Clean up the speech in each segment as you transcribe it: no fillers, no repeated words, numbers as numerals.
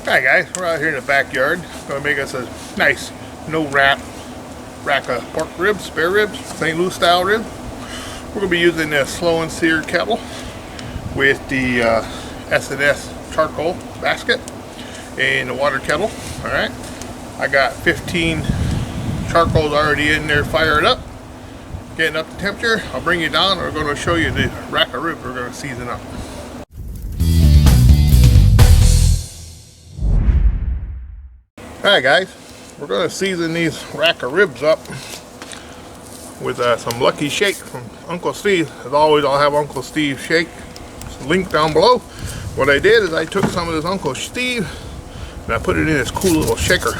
Hi guys, we're out here in the backyard. Gonna make us a nice no-wrap rack of pork ribs, spare ribs, St. Louis style rib. We're gonna be using this slow and seared kettle with the S&S charcoal basket and the water kettle. All right, I got 15 charcoals already in there fired up, getting up to temperature. I'll bring you down. We're gonna show you the rack of ribs we're gonna season up. Alright guys, we're going to season these rack of ribs up with some Lucky Shake from Uncle Steve. As always, I'll have Uncle Steve shake. It's linked down below. What I did is I took some of this Uncle Steve and I put it in this cool little shaker.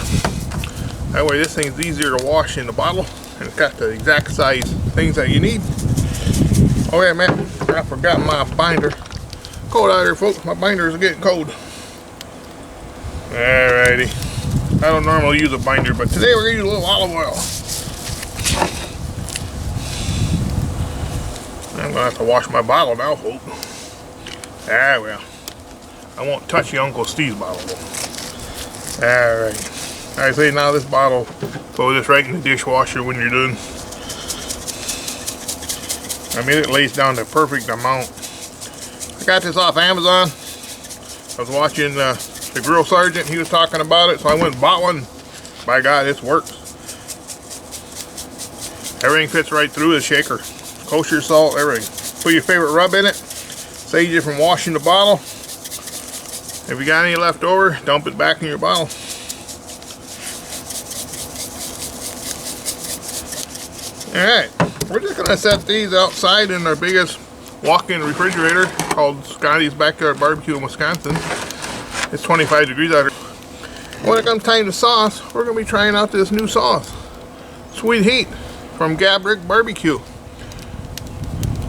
That way this thing's easier to wash in the bottle and it's got the exact size things that you need. Oh yeah, man, I forgot my binder. Cold out here, folks. My binders are getting cold. Alrighty. I don't normally use a binder, but today we're going to use a little olive oil. I'm going to have to wash my bottle now, folks. Ah, well. I won't touch the Uncle Steve's bottle. Alright. I say now this bottle, throw this right in the dishwasher when you're done. I mean, it lays down the perfect amount. I got this off Amazon. I was watching the grill sergeant, he was talking about it, so I went and bought one. By God, this works. Everything fits right through the shaker. Kosher salt, everything. Put your favorite rub in it. Saves you from washing the bottle. If you got any left over, dump it back in your bottle. Alright, we're just going to set these outside in our biggest walk-in refrigerator called Scotty's Backyard Barbecue in Wisconsin. It's 25 degrees out here. When it comes time to sauce, we're going to be trying out this new sauce. Sweet Heat from Gabrick Barbecue.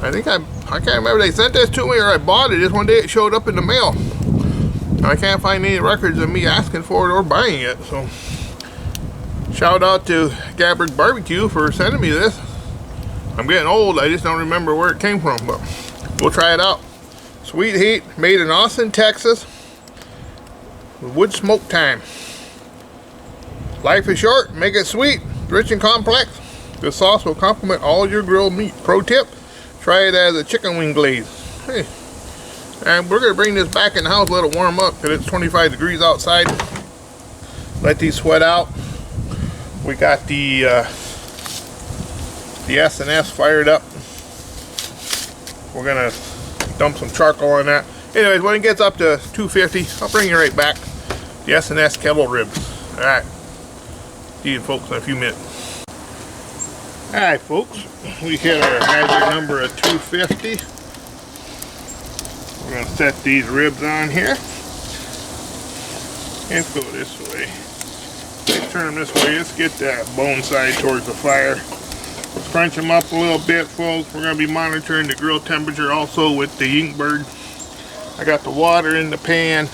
I can't remember they sent this to me or I bought it. Just one day it showed up in the mail. I can't find any records of me asking for it or buying it. So, shout out to Gabrick Barbecue for sending me this. I'm getting old. I just don't remember where it came from, but we'll try it out. Sweet Heat, made in Austin, Texas. Wood smoke time. Life is short, make it sweet, rich and complex. This sauce will complement all your grilled meat. Pro tip, try it as a chicken wing glaze. Hey. And we're going to bring this back in the house, let it warm up because it's 25 degrees outside. Let these sweat out. We got the S&S fired up. We're going to dump some charcoal on that. Anyways, when it gets up to 250, I'll bring you right back. The S&S kettle ribs. Alright. See you folks in a few minutes. Alright folks, we hit our magic number of 250. We're going to set these ribs on here. Let's go this way. Let's turn them this way. Let's get that bone side towards the fire. Let's crunch them up a little bit, folks. We're going to be monitoring the grill temperature also with the Inkbird. I got the water in the pan.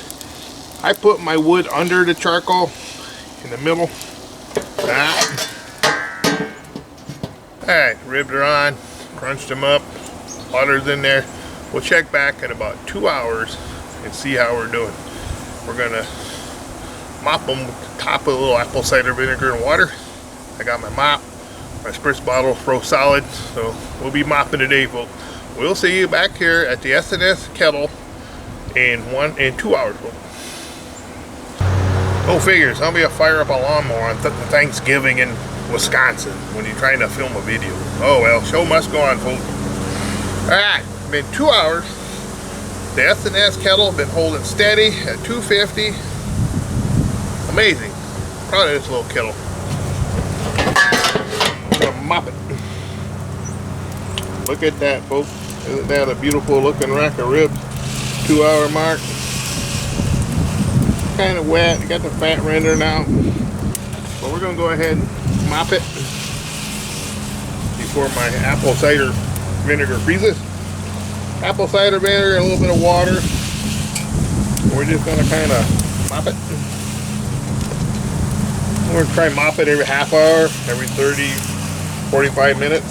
I put my wood under the charcoal in the middle. Alright, ribs are on. Crunched them up. Water's in there. We'll check back in about 2 hours and see how we're doing. We're going to mop them with the top of a little apple cider vinegar and water. I got my mop. My spritz bottle froze solid. So we'll be mopping today, folks. We'll see you back here at the S&S kettle in 2 hours. Go figure, somebody will fire up a lawnmower on Thanksgiving in Wisconsin when you're trying to film a video. Oh well, show must go on, folks. Alright, been 2 hours. The S&S kettle been holding steady at 250. Amazing. Proud of this little kettle. I'm gonna mop it. Look at that, folks. Isn't that a beautiful looking rack of ribs? 2 hour mark. Kind of wet. You got the fat render now. But we're going to go ahead and mop it before my apple cider vinegar freezes. Apple cider vinegar, a little bit of water. We're just going to kind of mop it. We're going to try and mop it every half hour, every 30, 45 minutes.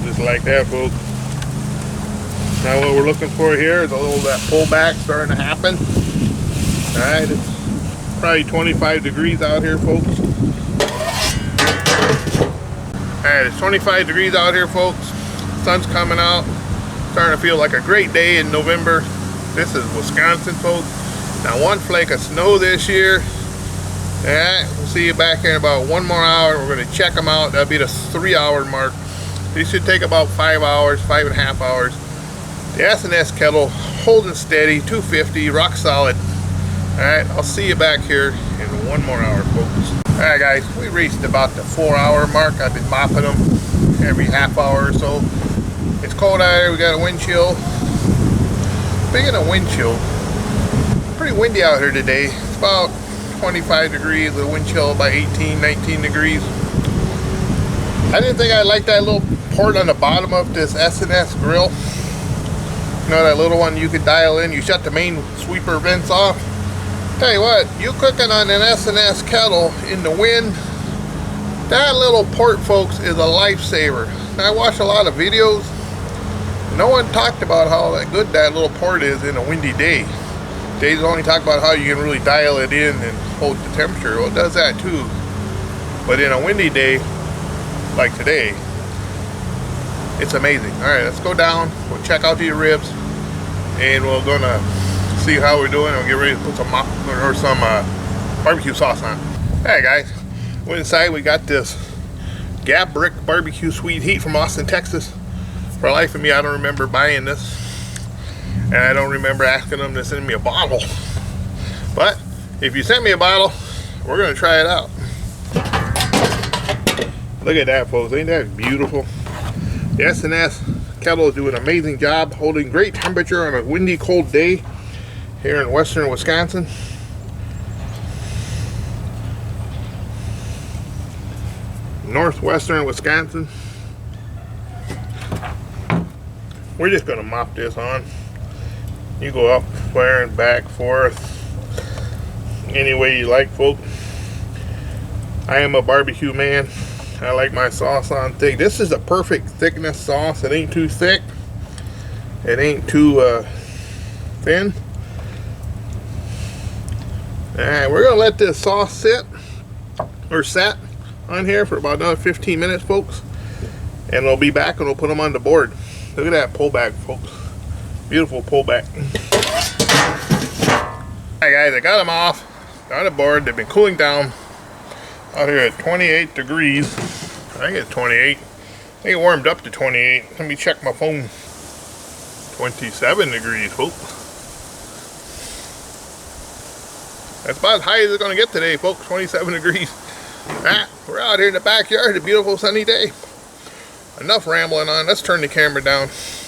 Just like that, folks. Now what we're looking for here is a little that pullback starting to happen. Alright, it's probably 25 degrees out here, folks. Alright, it's 25 degrees out here, folks. Sun's coming out. Starting to feel like a great day in November. This is Wisconsin, folks. Not one flake of snow this year. Alright, we'll see you back here in about 1 more hour. We're going to check them out. That'll be the 3-hour mark. These should take about 5 hours, 5.5 hours. The S&S kettle holding steady, 250, rock solid. Alright, I'll see you back here in 1 more hour, folks. Alright guys, we reached about the 4-hour mark. I've been mopping them every half hour or so. It's cold out here, we got a wind chill. Speaking of wind chill, pretty windy out here today. It's about 25 degrees, the wind chill about 18, 19 degrees. I didn't think I liked that little port on the bottom of this S&S grill. You know, that little one you could dial in. You shut the main sweeper vents off. Tell you what, you cooking on an S&S kettle in the wind, that little port, folks, is a lifesaver. I watched a lot of videos. No one talked about how good that little port is in a windy day. They only talk about how you can really dial it in and hold the temperature. Well, it does that too. But in a windy day, like today, it's amazing. Alright, let's go down. We'll check out these ribs. And we're going to see how we're doing. We'll get ready to put some barbecue sauce on. Alright guys, went inside. We got this Gap Brick barbecue sweet heat from Austin, Texas. For the life of me, I don't remember buying this. And I don't remember asking them to send me a bottle. But if you sent me a bottle, we're going to try it out. Look at that, folks. Ain't that beautiful? The S&S kettle is doing an amazing job holding great temperature on a windy, cold day here in western Wisconsin. Northwestern Wisconsin. We're just going to mop this on. You go up, square, and back, forth, any way you like, folks. I am a barbecue man. I like my sauce on thick. This is a perfect thickness sauce. It ain't too thick. It ain't too thin. Alright, we're going to let this sauce sit or set on here for about another 15 minutes, folks. And we'll be back and we'll put them on the board. Look at that pullback, folks. Beautiful pullback. Alright guys, I got them off. Got the board. They've been cooling down out here at 28 degrees. I think it's 28. I think it warmed up to 28. Let me check my phone. 27 degrees, folks. That's about as high as it's going to get today, folks. 27 degrees. We're out here in the backyard. A beautiful sunny day. Enough rambling on. Let's turn the camera down.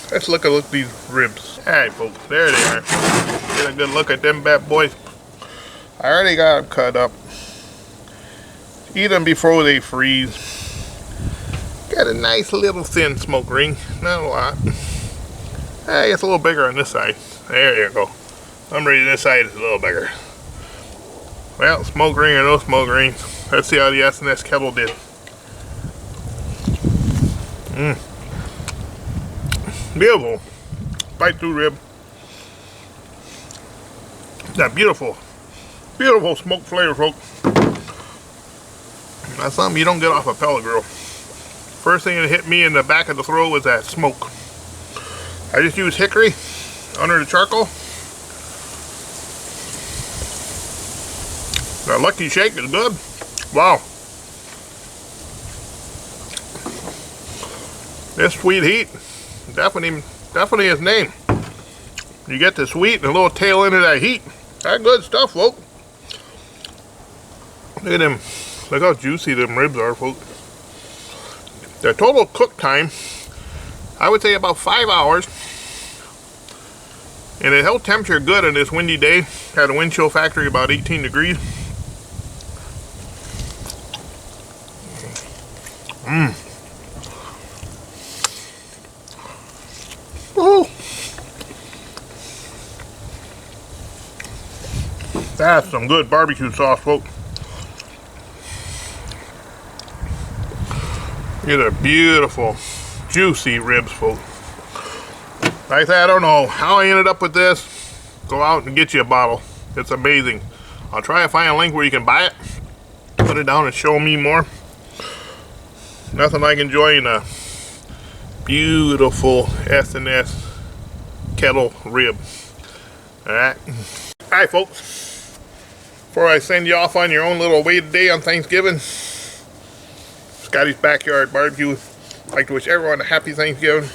Let's look at these ribs. Alright, folks. There they are. Get a good look at them bad boys. I already got them cut up. Eat them before they freeze. Got a nice little thin smoke ring. Not a lot. Hey, it's a little bigger on this side. There you go. I'm ready. This side is a little bigger. Well, smoke ring or no smoke ring. Let's see how the S&S kettle did. Beautiful. Bite through rib. That beautiful, beautiful smoke flavor, folks. That's something you don't get off a pellet grill. First thing that hit me in the back of the throat was that smoke. I just used hickory under the charcoal. That Lucky Shake is good. Wow. This sweet heat, definitely his name. You get the sweet and a little tail end of that heat. That good stuff, folks. Look at them. Look how juicy them ribs are, folks. The total cook time, I would say about 5 hours. And it held temperature good on this windy day. Had a wind chill factor about 18 degrees. Oh. That's some good barbecue sauce, folks. These are beautiful, juicy ribs, folks. Like I said, I don't know how I ended up with this. Go out and get you a bottle. It's amazing. I'll try to find a link where you can buy it. Put it down and show me more. Nothing like enjoying a beautiful S&S kettle rib. Alright. Alright folks. Before I send you off on your own little way today on Thanksgiving, Scotty's Backyard Barbecue. I'd like to wish everyone a happy Thanksgiving.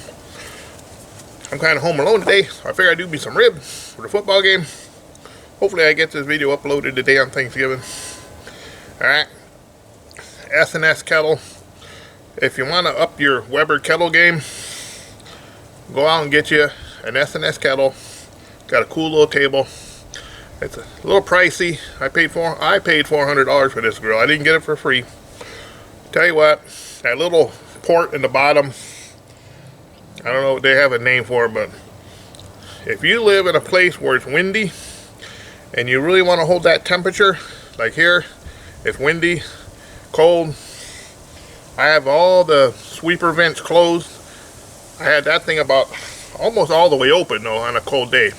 I'm kind of home alone today, so I figured I'd do me some ribs for the football game. Hopefully I get this video uploaded today on Thanksgiving. Alright. S&S kettle. If you want to up your Weber kettle game, go out and get you an S&S kettle. Got a cool little table. It's a little pricey. I paid $400 for this grill. I didn't get it for free. Tell you what, that little port in the bottom, I don't know what they have a name for it, but if you live in a place where it's windy and you really want to hold that temperature, like here, it's windy, cold. I have all the sweeper vents closed. I had that thing about almost all the way open though on a cold day.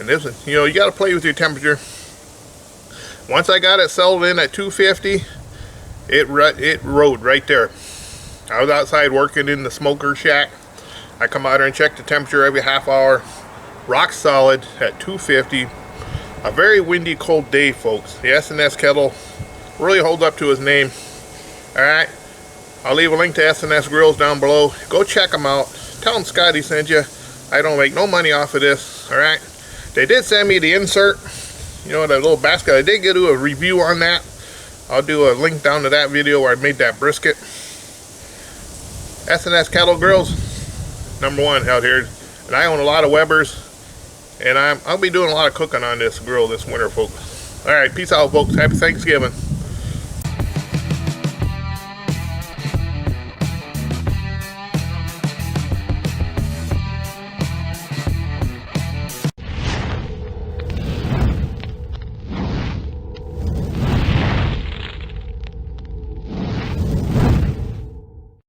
And this is, you know, you got to play with your temperature. Once I got it settled in at 250, it rode right there. I was outside working in the smoker shack. I come out here and check the temperature every half hour. Rock solid at 250. A very windy, cold day, folks. The S&S kettle really holds up to his name. Alright, I'll leave a link to S&S grills down below. Go check them out. Tell them Scotty sent you. I don't make no money off of this. Alright, they did send me the insert, you know, that little basket. I did do a review on that. I'll do a link down to that video where I made that brisket. S&S kettle grills, #1 out here. And I own a lot of Webers, and I'll be doing a lot of cooking on this grill this winter, folks. Alright, peace out, folks. Happy Thanksgiving.